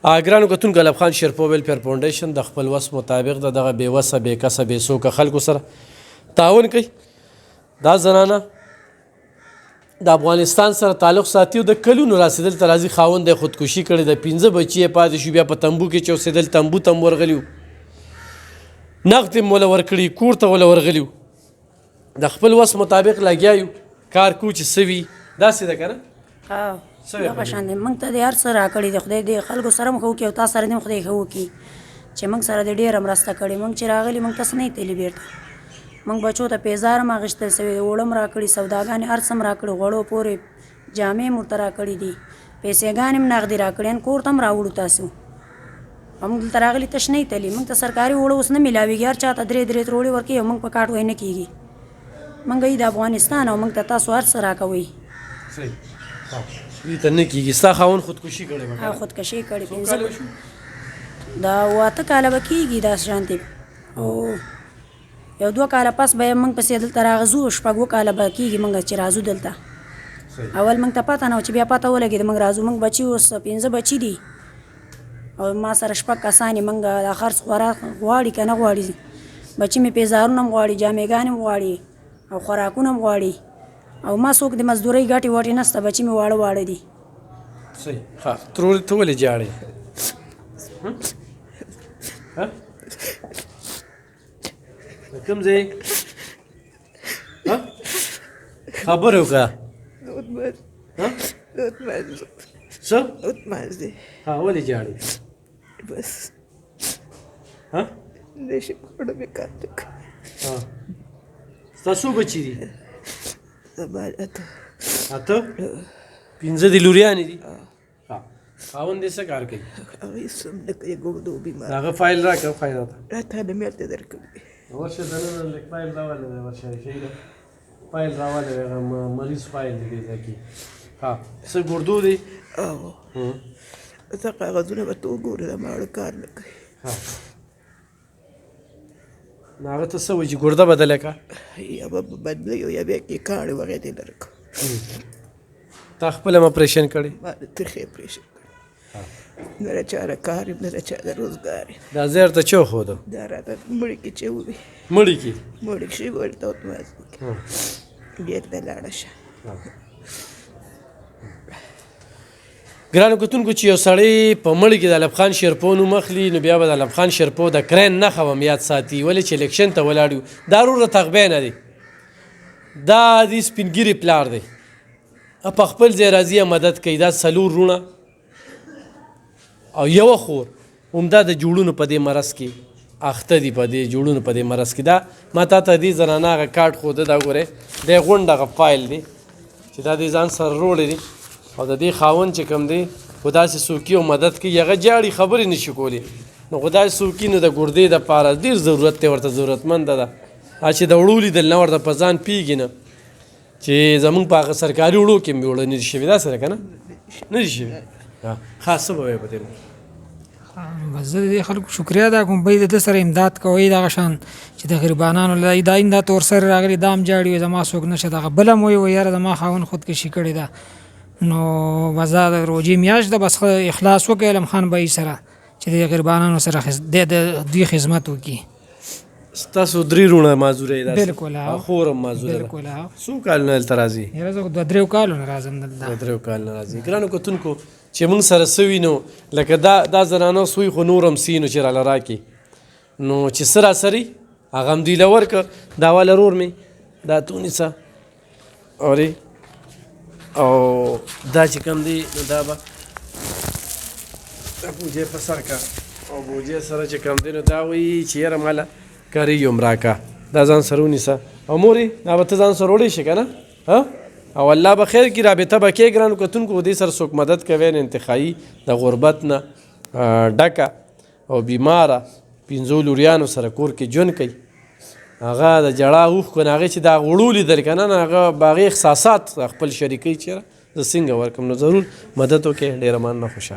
ګرانو کتونکو علب خان شیرپو ویلفیر فاونډیشن د خپل وس مطابق د دغه بې وسه بې کسه بې څوکه خلکو سره تعاون کوي. دا زنانه د افغانستان سره تعلق ساتي او د کلونو راسېدل ته راځي. خاوند یې خودکشي کړې ده، 5 بچي یې پاتې شو، بیا په تمبو کې چې اوسېدل تمبو ته هم ورغلي وو، نقد یې وله ورکړي، کور ته وله ورغلي وو. د خپل وس مطابق لګیا یو کار کوو چې څه وي. داسې ده که نه؟ دغه شان دی. موږ ته د هر څه راکړي دي خدای، د خلکو سره هم ښه وکړي او تا سره دې هم خدای ښه وکړي چې موږ سره دې ډېره مرسته کړې. موږ چې راغلي موږ ته څه نه تلي بېرته. موږ بچو ته پیزار هم اخیستل سوي دي، اوړه هم راکړي، سوداګانې هر څه هم راکړي، غوړو پورې جامې هم ورته راکړي دي، پیسېګانې هم نغدې راکړي، کور ته هم راوړو تاسو. او موږ دلته راغلي تش نه تلي. موږ ته سرکاري اوړه اوس نه میلاویږي، هر چا ته 3 تروړې ورکوي او موږ په کاټ وی نه کېږي. موږ یې د افغانستان او موږ ته تاسو هر څه راکوئ. دې ته نه کېږي. ستا خاوند خودکشي کړې وه؟ او خودکشي کړې، دا 8 کاله به کېږي داسې شانتې، او 1-2 کاله پس به یې موږ پسې دلته راغځو، 6 کاله به کېږي موږ چې راځو دلته. اول موږ ته پته نه وه چې بیا پته ولګېده موږ راځو. موږ بچي اوس 5 بچي دي او ما سره 6 کسان یې. موږ دا خرڅ خوراک غواړي که نه غواړي، بچي مې پیزارونه هم غواړي، جامېګانې هم غواړي او خوراکونه هم غواړي. او ما څوک د مزدورۍ ګټې وټې نشته، بچي مې واړه واړه دي. صحیح. ښه، ترورې ته ولې جاړې؟ د کوم ځای خبرې وکړه. څه؟ ها، ولې جاړې؟ بس نشم کولی مې کار نه کوي. ستا څو بچي دي؟ زما 8. 5 دي لوریانې دي؟ خاوند دې څه کار کوي؟ هغه هېڅ هم نه کوي، ګردو بیمار. هغه فایل راکړه، فایل راته راته نه مې هلته درکوي. ورشه دننه لږ فایل راواله دی، ورشه شهیده فایل راواله دی، هغه مریض فایل دی دې ځای کې. ها، څه ګردو دی؟ او څه کاغذونه به ته وګورې، د ماړه کار نه کوي. نو هغه ته څه وایي چې ګرده بدله کړه؟ یا به بدلوي یا بیا کې کاڼې وغې دې لرکړو. تا خپله هم اپریشن کړی؟ ما د ترخې اپریشن کړی، نه د چا د کار یم نه د چا د روزګار یم. دا ځای ورته چا وښوده؟ دا راته مړي کې چې ووي، مړي کې مړي کښې ورته وتماس وکړي، بېرته لاړه شه. ګرانو کتونکو چې یو سړی په مړي کې د علب خان شیرپو نوم اخلي، نو بیا به د علب خان شیرپو د کرین نښه هم یاد ساتي، ولې چې الیکشن ته ولاړ یو. دا رور د تغبی نه دی، دا د سپین ږیرې پلار دی، په خپل ځای راځي مدد کوي. دا 4 وروڼه او یوه خور، همدا د جوړونو په دې مرض کې اخته دي، په دې جوړونو په دې مرض کې. دا ما تا ته دې زنانه هغه کارډ ښوده، دا ګورئ دی غونډ هغه فایل دی چې دا دې ځان سره روړی دی، او د دې خاوند چې کوم دی خو داسې څوکي او مدد کوي، هغه جاړي خبرې نشي کولی. نو خو داسې څوکي نو د ګردې دپاره ډېر ضرورت دی، ورته ضرورتمنده ده. چې د وړو لیدل نه ورته په ځان پوهېږي نه چې زمونږ په هغه سرکاري وړو کې مې وړه نه دي شوي. داسې ده که نه؟ نه دي شوي. ښه، څه به وایې په دې؟ بس زه د دې خلکو شکریه ادا کوم، بی د ده سره امداد کوئ، دغه شان چې د غریبانانو دا امداد ورسره راغلي، دا هم جاړي وي زما څوک نشته. دغه بله هم وایي یاره زما خاوند خودکشي کړې ده. نو بس دا د روژې میاشت ده، بس اخلاص وکړئ علم خان بهي سره چې د غریبانانو سره د دوی خدمت وکړي. ستاسو 3 وروڼه معذوره یې؟ بلکل. خور هم معذوره ده؟ بلکل. څو کالونه دلته راځي؟ یاره زه 2-3 کالونه راځم دلته. 2-3 کالونه راځي. ګرانو کتونکو چې موږ سره څه وینو، لکه دا زنانه سوی خو نور هم سینو چې راله راکړي، نو چې څه راسري هغه هم دوی له ورکړه. دا واله رور مې دا تو نیسه، اورې، او دا چې کوم دی نو دا به بوجۍ په سر کا، او بوجۍ سره چې کوم دی نو دا وایي چې یاره ماله کاري یم راکه، دا ځان سره ونیسه. او مورې دا به ته ځان سره وړی شي که نه؟ او الله به خیر کړي، رابطه به کې. ګرانو کتونکو دې سره څوک مدد کوي نه انتخایي د غربت نه ډکه او بیماره 5 لوریانو سره کور کې ژوند کوي. هغه د جړا اوښکو نه هغې چې دا وړو لیدل که نه، هغه به هغې احساسات خپل شریکوي چېرې زه څنګه ورکړم. نو ضرور مدد وکړئ. ډېره مننه، خوشحاله.